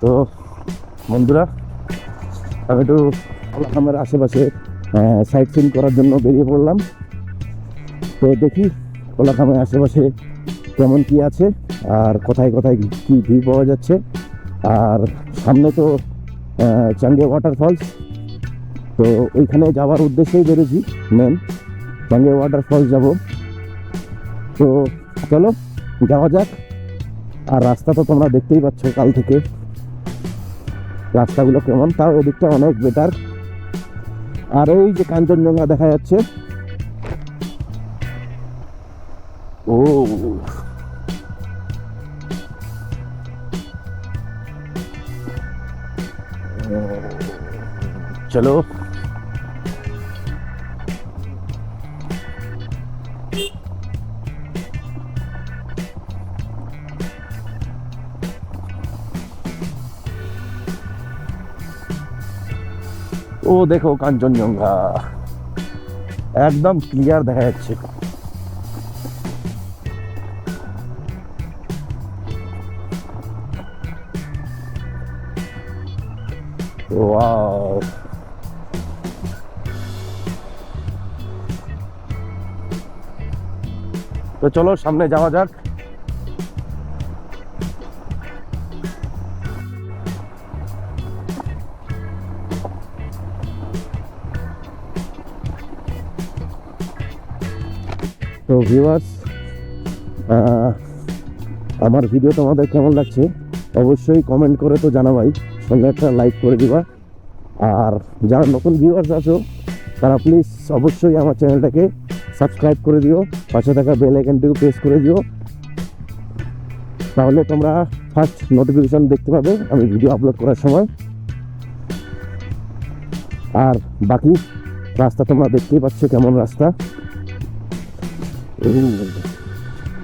তো বন্ধুরা, আমি একটু আমার আশেপাশে সাইট সিন করার জন্য বেরিয়ে পড়লাম। তো দেখি কোলাখামের আশেপাশে কেমন কি আছে আর কোথায় কোথায় কি ভিউ পাওয়া যাচ্ছে। আর সামনে তো চাঙ্গে ওয়াটারফলস, তো ওইখানে যাওয়ার উদ্দেশ্যেই বেরোছি। মেন চাঙ্গে ওয়াটারফলস যাব। তো চলো যাওয়া যাক। আর রাস্তা তো তোমরা দেখতেই পাচ্ছ কাল থেকে রাস্তাগুলো কেমন, তাও এদিকটা অনেক বেটার। আর ওই যে কাঞ্চনজঙ্ঘা দেখা যাচ্ছে, ও চলো ও দেখো কাঞ্চনজঙ্ঘা একদম ক্লিয়ার দেখা যাচ্ছে। ওয়াও, তো চলো সামনে যাওয়া যাক। তো ভিউয়ার্স, আমার ভিডিও তোমাদের কেমন লাগছে অবশ্যই কমেন্ট করে তো জানাবাই, সঙ্গে একটা লাইক করে দিবা। আর যারা নতুন ভিউয়ার্স আছো তারা প্লিজ অবশ্যই আমার চ্যানেলটাকে সাবস্ক্রাইব করে দিও, পাশে থাকা বেল আইকনটিকে প্রেস করে দিও, তাহলে তোমরা ফার্স্ট নোটিফিকেশন দেখতে পাবে আমি ভিডিও আপলোড করার সময়। আর বাকি রাস্তা তোমরা দেখতেই পাচ্ছ কেমন রাস্তা।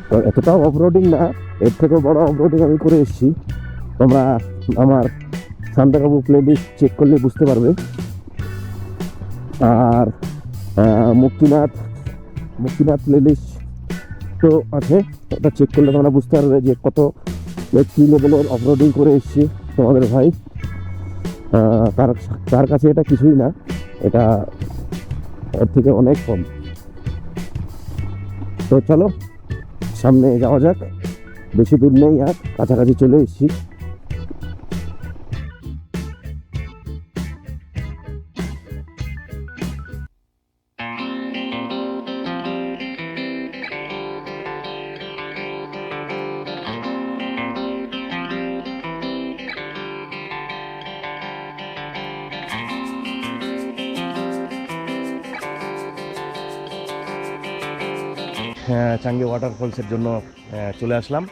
তো এতটাও অফরোডিং না, এর থেকেও বড় অফরোডিং আমি করে এসেছি। তোমরা আমার শান্তাকাবু প্লেলিস্ট চেক করলে বুঝতে পারবে। আর মুক্তিনাথ প্লেলিস্ট তো আছে, ওটা চেক করলে তোমরা বুঝতে পারবে যে কত কী লেভেলের অফরোডিং করে এসেছি তোমাদের ভাই। তার কাছে এটা কিছুই না, এটা এর থেকে অনেক কম। তো চলো সামনে যাওয়া যাক, বেশি দূর নেই আর কাছাকাছি চলে এসেছি। চাঙ্গে ওয়াটারফলসের জন্য চলে আসলাম।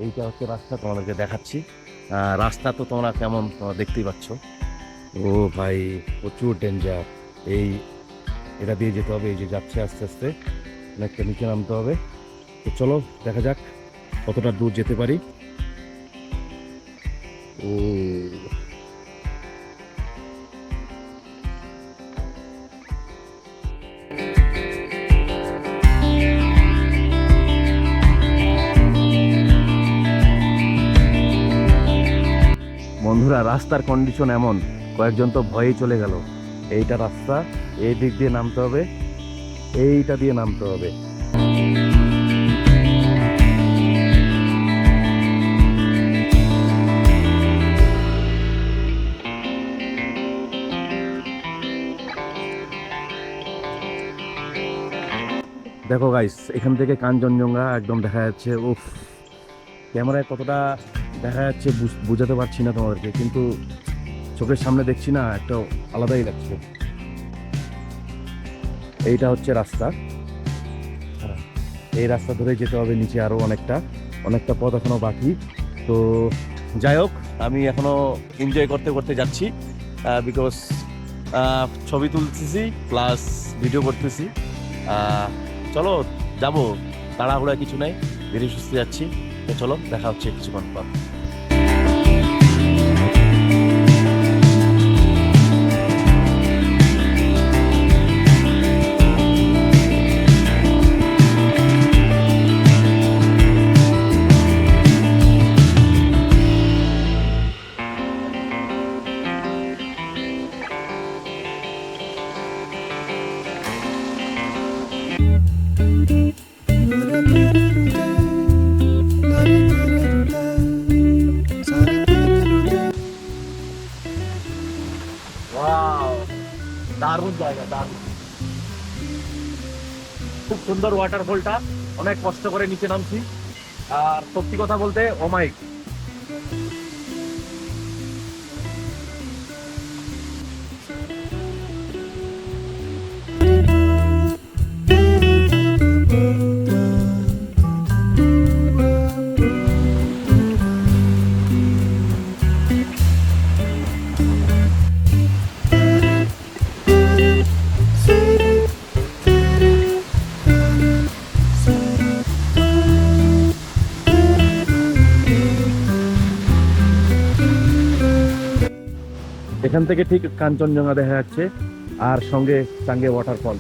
এইটা হচ্ছে রাস্তা, তোমাদেরকে দেখাচ্ছি। রাস্তা তো তোমরা কেমন দেখতেই পাচ্ছ। ও ভাই প্রচুর ডেঞ্জার, এটা দিয়ে যেতে হবে। এই যে যাচ্ছে আস্তে আস্তে, অনেকটা নিচে নামতে হবে। তো চলো দেখা যাক কতটা দূর যেতে পারি। ও বন্ধুরা, রাস্তার কন্ডিশন এমন, কয়েকজন তো ভয়েই চলে গেল। এইটা রাস্তা, এই দিক দিয়ে নামতে হবে, এইটা দিয়ে নামতে হবে। দেখো গাইস, এখান থেকে কাঞ্চনজঙ্ঘা একদম দেখা যাচ্ছে। উফ, ক্যামেরায় কতটা দেখা যাচ্ছে বোঝাতে পারছি না তোমাদেরকে, কিন্তু চোখের সামনে দেখছি না, একটা আলাদাই লাগছে। এইটা হচ্ছে রাস্তা, এই রাস্তা ধরে যেতে হবে নিচে, আরও অনেকটা পথ এখনো বাকি। তো যাই হোক, আমি এখনো এনজয় করতে করতে যাচ্ছি, বিকজ ছবি তুলতেছি প্লাস ভিডিও করতেছি। চলো যাবো, তাড়াহুড়া কিছু নাই, ধীরে সুস্থে যাচ্ছি। তো চলো দেখা হচ্ছে কিছুক্ষণ পর। জায়গা, দারুণ। খুব সুন্দর ওয়াটারফলটা, অনেক কষ্ট করে নিচে নামছি। আর সত্যি কথা বলতে অমায়িক। এখান থেকে ঠিক কাঞ্চনজঙ্ঘা দেখা যাচ্ছে, আর সঙ্গে টাঙ্গে ওয়াটারফল।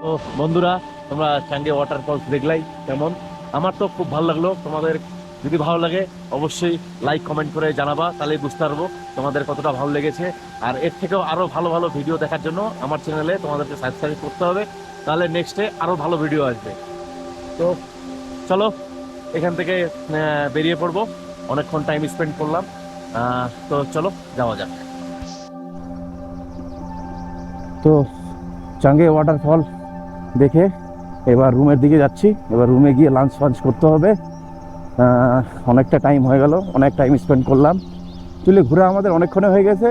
তো বন্ধুরা, তোমরা টাঙ্গে ওয়াটারফলস দেখলাই কেমন? আমার তো খুব ভালো লাগলো। তোমাদের যদি ভালো লাগে অবশ্যই লাইক কমেন্ট করে জানাবা, তাহলে বুঝতে পারবো তোমাদের কতটা ভালো লেগেছে। আর এর থেকেও আরো ভালো ভালো ভিডিও দেখার জন্য আমার চ্যানেলে তোমাদেরকে সাবস্ক্রাইব করতে হবে, তাহলে নেক্সটে আরো ভালো ভিডিও আসবে। তো চলো এখান থেকে বেরিয়ে পড়বো, অনেকক্ষণ টাইম স্পেন্ড করলাম। তো চলো যাওয়া যাক। তো চাঙ্গে ওয়াটারফল দেখে এবার রুমের দিকে যাচ্ছি। এবার রুমে গিয়ে লাঞ্চ ফাঞ্চ করতে হবে। অনেকটা টাইম হয়ে গেল, অনেক টাইম স্পেন্ড করলাম। চলে ঘুরে আমাদের অনেকক্ষণে হয়ে গেছে।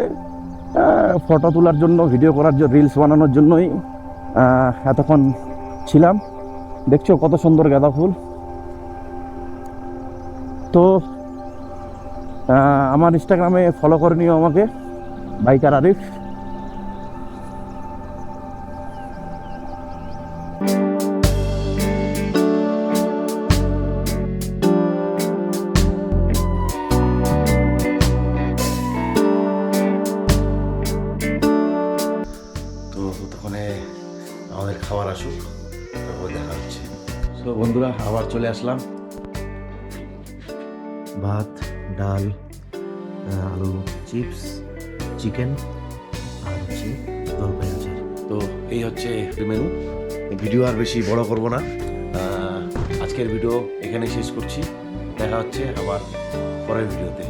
ফটো তোলার জন্য, ভিডিও করার জন্য, রিলস বানানোর জন্যই এতক্ষণ ছিলাম। দেখছো কত সুন্দর গাঁদা ফুল। তো আমার ইনস্টাগ্রামে ফলো করে নিও আমাকে, বাইকার আরিফ। তো ততক্ষণে আমাদের খাবার আসুক, তারপর দেখা হচ্ছে। তো বন্ধুরা, আবার চলে আসলাম। ভাত, ডাল, আলু চিপস, চিকেন, আর হচ্ছে জলপাই আচার। তো এই হচ্ছে মেনু। ভিডিও আর বেশি বড় করব না, আজকের ভিডিও এখানে শেষ করছি। দেখা হচ্ছে আবার পরের ভিডিওতে।